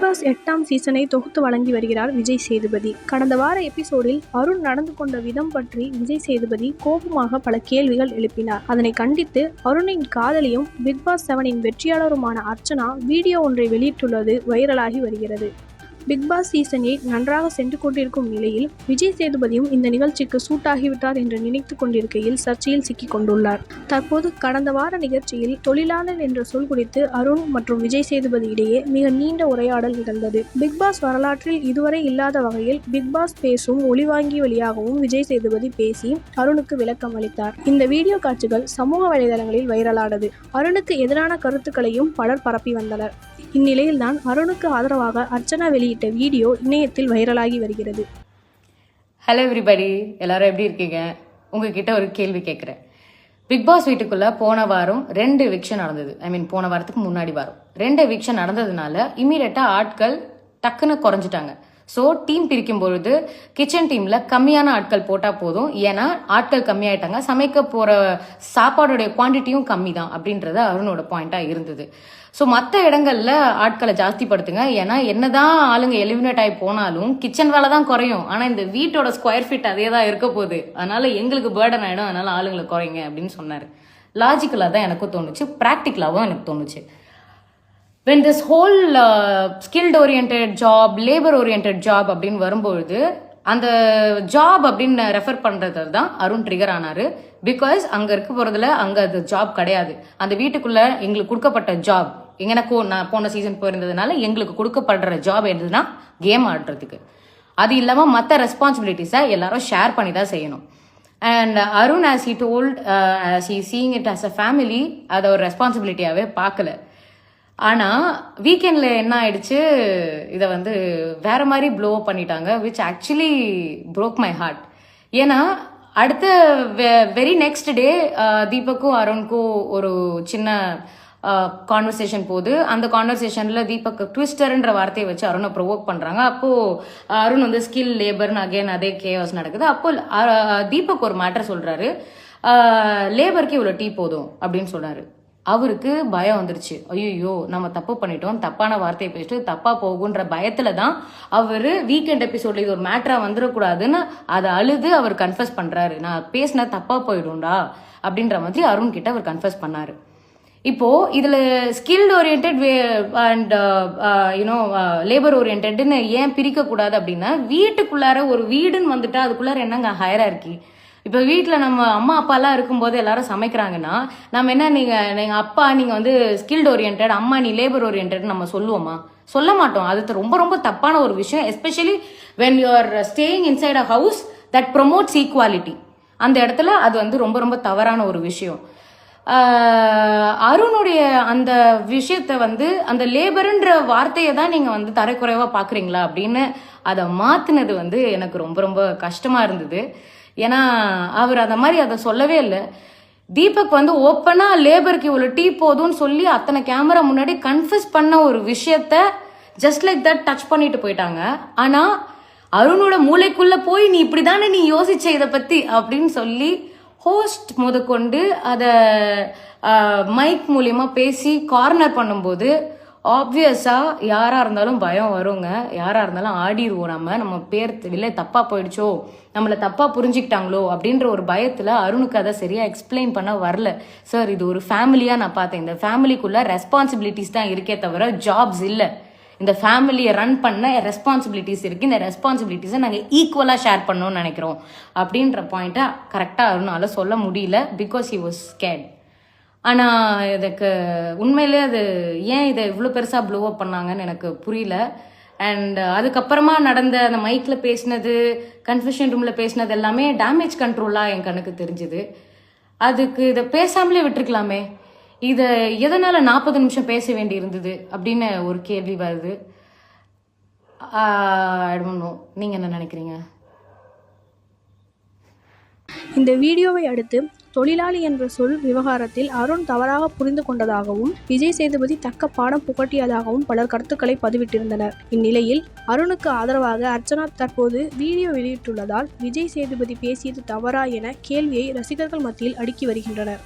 Bigg Boss 8ஆம் சீசனை தொகுத்து வழங்கி வருகிறார் விஜய் சேதுபதி. கடந்த வார எபிசோடில் அருண் நடந்து கொண்ட விதம் பற்றி விஜய் சேதுபதி கோபமாக பல கேள்விகள் எழுப்பினார். அதனை கண்டித்து அருணின் காதலியும் பிக்பாஸ் 7இன் வெற்றியாளருமான அர்ச்சனா வீடியோ ஒன்றை வெளியிட்டுள்ளது வைரலாகி வருகிறது. பிக்பாஸ் சீசன் 8 நன்றாக சென்று கொண்டிருக்கும் நிலையில் விஜய் சேதுபதியும் இந்த நிகழ்ச்சிக்கு சூட்டாகிவிட்டார் என்று நினைத்து கொண்டிருக்கையில் சர்ச்சையில் சிக்கிக் கொண்டுள்ளார். தற்போது கடந்த வார நிகழ்ச்சியில் தொழிலாளர் என்ற சொல் குறித்து அருண் மற்றும் விஜய் சேதுபதி இடையே மிக நீண்ட உரையாடல் நிகழ்ந்தது. பிக்பாஸ் வரலாற்றில் இதுவரை இல்லாத வகையில் பிக்பாஸ் பேசும் ஒளிவாங்கி வழியாகவும் விஜய் சேதுபதி பேசி அருணுக்கு விளக்கம் அளித்தார். இந்த வீடியோ காட்சிகள் சமூக வலைதளங்களில் வைரலானது. அருணுக்கு எதிரான கருத்துக்களையும் பலர் பரப்பி வந்தனர். இந்நிலையில்தான் அருணுக்கு ஆதரவாக அர்ச்சனா வெளியிட்ட வீடியோ இணையத்தில் வைரலாகி வருகிறது. ஹலோ எவ்ரிபடி, எல்லாரும் எப்படி இருக்கீங்க? உங்ககிட்ட ஒரு கேள்வி கேட்குறேன். பிக்பாஸ் வீட்டுக்குள்ள போன வாரம் 2 எவிக்ஷன் நடந்தது. போன வாரத்துக்கு முன்னாடி வாரம் 2 எவிக்ஷன் நடந்ததுனால இமீடியட்டா ஆட்கள் டக்குன்னு குறைஞ்சிட்டாங்க. ஸோ டீம் பிரிக்கும் பொழுது கிச்சன் டீம்ல கம்மியான ஆட்கள் போட்டால் போதும், ஏன்னா ஆட்கள் கம்மியாயிட்டாங்க, சமைக்க போற சாப்பாடோடைய குவான்டிட்டியும் கம்மி தான் அப்படின்றத அருணோட பாயிண்டா இருந்தது. ஸோ மற்ற இடங்கள்ல ஆட்களை ஜாஸ்தி படுத்துங்க, ஏன்னா என்னதான் ஆளுங்க எலிமினேட் ஆகி போனாலும் கிச்சன் வேலை தான் குறையும், ஆனா இந்த வீட்டோட ஸ்கொயர் ஃபீட் அதே தான் இருக்க போகுது, அதனால எங்களுக்கு பேர்டன் ஆயிடும், அதனால ஆளுங்களை குறைங்க அப்படின்னு சொன்னாரு. லாஜிக்கலா தான் எனக்கும் தோணுச்சு, ப்ராக்டிக்கலாவும் எனக்கு தோணுச்சு. when this whole skilled oriented job, labor oriented job அப்படின்னு வரும்பொழுது அந்த ஜாப் அப்படின்னு ரெஃபர் பண்றது தான் அருண் ட்ரிகர் ஆனாரு. பிகாஸ் அங்க இருக்க போறதுல அங்க அது ஜாப் கிடையாது. அந்த வீட்டுக்குள்ள எங்களுக்கு கொடுக்கப்பட்ட ஜாப், எனக்கும் நான் போன சீசன் போயிருந்ததுனால எங்களுக்கு கொடுக்கப்படுற ஜாப் எதுனா கேம் ஆடுறதுக்கு. அது இல்லாம மற்ற ரெஸ்பான்சிபிலிட்டிஸை எல்லாரும் ஷேர் பண்ணி தான் செய்யணும். And Arun as he told, as he seeing it as a family, அதை ஒரு ரெஸ்பான்சிபிலிட்டியாவே பார்க்கல. ஆனால் வீக்கெண்டில் என்ன ஆயிடுச்சு, இதை வேற மாதிரி ப்ளோ பண்ணிட்டாங்க, which actually broke my heart. ஏன்னா அடுத்த வெரி நெக்ஸ்ட் டே தீபக்கும் அருணுக்கும் ஒரு சின்ன கான்வர்சேஷன் போகுது. அந்த கான்வர்சேஷனில் தீபக் ட்விஸ்டர்ன்ற வார்த்தையை வச்சு அருணை ப்ரொவோக் பண்ணுறாங்க. அப்போது அருண் ஸ்கில் லேபர்னு அகேன் அதே கேவாஸ் நடக்குது. அப்போ தீபக் ஒரு மேட்டர் சொல்கிறாரு, லேபருக்கு இவ்வளோ டீ போதும் அப்படின்னு சொல்கிறாரு. அவருக்கு பயம் வந்துருச்சு, ஐயோ நம்ம தப்பு பண்ணிட்டோம், தப்பான வார்த்தையை பேசிட்டு தப்பா போகுன்ற பயத்துல தான் அவர் வீக்கெண்ட் எபிசோட்ல இது ஒரு மேட்டரா வந்துடக்கூடாதுன்னு அதை அழுது அவர் கன்ஃபஸ் பண்றாரு. நான் பேசின தப்பா போயிடும்டா அப்படின்ற மாதிரி அருண் கிட்ட அவர் கன்ஃபஸ் பண்ணாரு. இப்போ இதுல ஸ்கில்ட் ஓரியன்ட் அண்ட் லேபர் ஓரியன்ட்னு ஏன் பிரிக்க கூடாது அப்படின்னா, வீட்டுக்குள்ளார ஒரு வீடுன்னு வந்துட்டா அதுக்குள்ளார என்னங்க ஹையரார்கி. இப்போ வீட்டில் நம்ம அம்மா அப்பாலாம் இருக்கும்போது எல்லாரும் சமைக்கிறாங்கன்னா நம்ம என்ன, நீங்கள் அப்பா நீங்கள் ஸ்கில்ட் ஓரியன்ட், அம்மா நீ லேபர் ஓரியன்ட் நம்ம சொல்லுவோமா? சொல்ல மாட்டோம். அது ரொம்ப ரொம்ப தப்பான ஒரு விஷயம். Especially when you are staying inside a house that promotes equality, அந்த இடத்துல அது ரொம்ப ரொம்ப தவறான ஒரு விஷயம். அருணுடைய அந்த விஷயத்த அந்த லேபருன்ற வார்த்தையை தான் நீங்கள் தரைக்குறைவா பார்க்குறீங்களா அப்படின்னு அதை மாற்றினது எனக்கு ரொம்ப ரொம்ப கஷ்டமாக இருந்தது. ஏன்னா அவர் அந்த மாதிரி அதை சொல்லவே இல்லை. தீபக் ஓப்பனா லேபருக்கு இவ்வளோ டீ போதும்னு சொல்லி அத்தனை கேமரா முன்னாடி கன்ஃபஸ் பண்ண ஒரு விஷயத்த ஜஸ்ட் லைக் தட் டச் பண்ணிட்டு போயிட்டாங்க. ஆனா அருணோட மூளைக்குள்ள போய் நீ இப்படிதானே நீ யோசிச்ச இதை பத்தி அப்படின்னு சொல்லி ஹோஸ்ட் முதற்கொண்டு அதை மைக் மூலியமா பேசி கார்னர் பண்ணும்போது ஆப்வியஸா யாரா இருந்தாலும் பயம் வருங்க, யாரா இருந்தாலும் ஆடிடுவோம். நம்ம பேர் இல்லை தப்பா போயிடுச்சோ, நம்மளை தப்பா புரிஞ்சுக்கிட்டாங்களோ அப்படின்ற ஒரு பயத்துல அருணுக்கு அதை சரியா எக்ஸ்பிளைன் பண்ண வரல. சார் இது ஒரு ஃபேமிலியா நான் பார்த்தேன், இந்த ஃபேமிலிக்குள்ள ரெஸ்பான்சிபிலிட்டிஸ் தான் இருக்கே தவிர ஜாப்ஸ் இல்லை. இந்த ஃபேமிலியை ரன் பண்ண ரெஸ்பான்சிபிலிட்டிஸ் இருக்கு, இந்த ரெஸ்பான்சிபிலிட்டிஸை நாங்கள் ஈக்குவலா ஷேர் பண்ணணும்னு நினைக்கிறோம் அப்படின்ற பாயிண்ட்டை கரெக்டா அருணால சொல்ல முடியல. Because he was scared. ஆனால் இதுக்கு உண்மையிலே அது ஏன் இதை இவ்வளோ பெருசாக ப்ளோ அப் பண்ணாங்கன்னு எனக்கு புரியல. அண்ட் அதுக்கப்புறமா நடந்த அந்த மைக்கில் பேசினது, கன்ஃபெஷன் ரூமில் பேசினது எல்லாமே டேமேஜ் கண்ட்ரோலாக என் கண்ணுக்கு தெரிஞ்சுது. அதுக்கு இதை பேசாமலே விட்டுருக்கலாமே, இதை எதனால் 40 நிமிஷம் பேச வேண்டி இருந்தது அப்படின்னு ஒரு கேள்வி வருது. நீங்கள் என்ன நினைக்கிறீங்க? இந்த வீடியோவை அடுத்து தொழிலாளி என்ற சொல் விவகாரத்தில் அருண் தவறாக புரிந்து கொண்டதாகவும் விஜய் சேதுபதி தக்க பாடம் புகட்டியதாகவும் பலர் கருத்துக்களை பதிவிட்டிருந்தனர். இந்நிலையில் அருணுக்கு ஆதரவாக அர்ச்சனா தற்போது வீடியோ வெளியிட்டுள்ளதால் விஜய் சேதுபதி பேசியது தவறா என கேள்வியை ரசிகர்கள் மத்தியில் அடுக்கி வருகின்றனர்.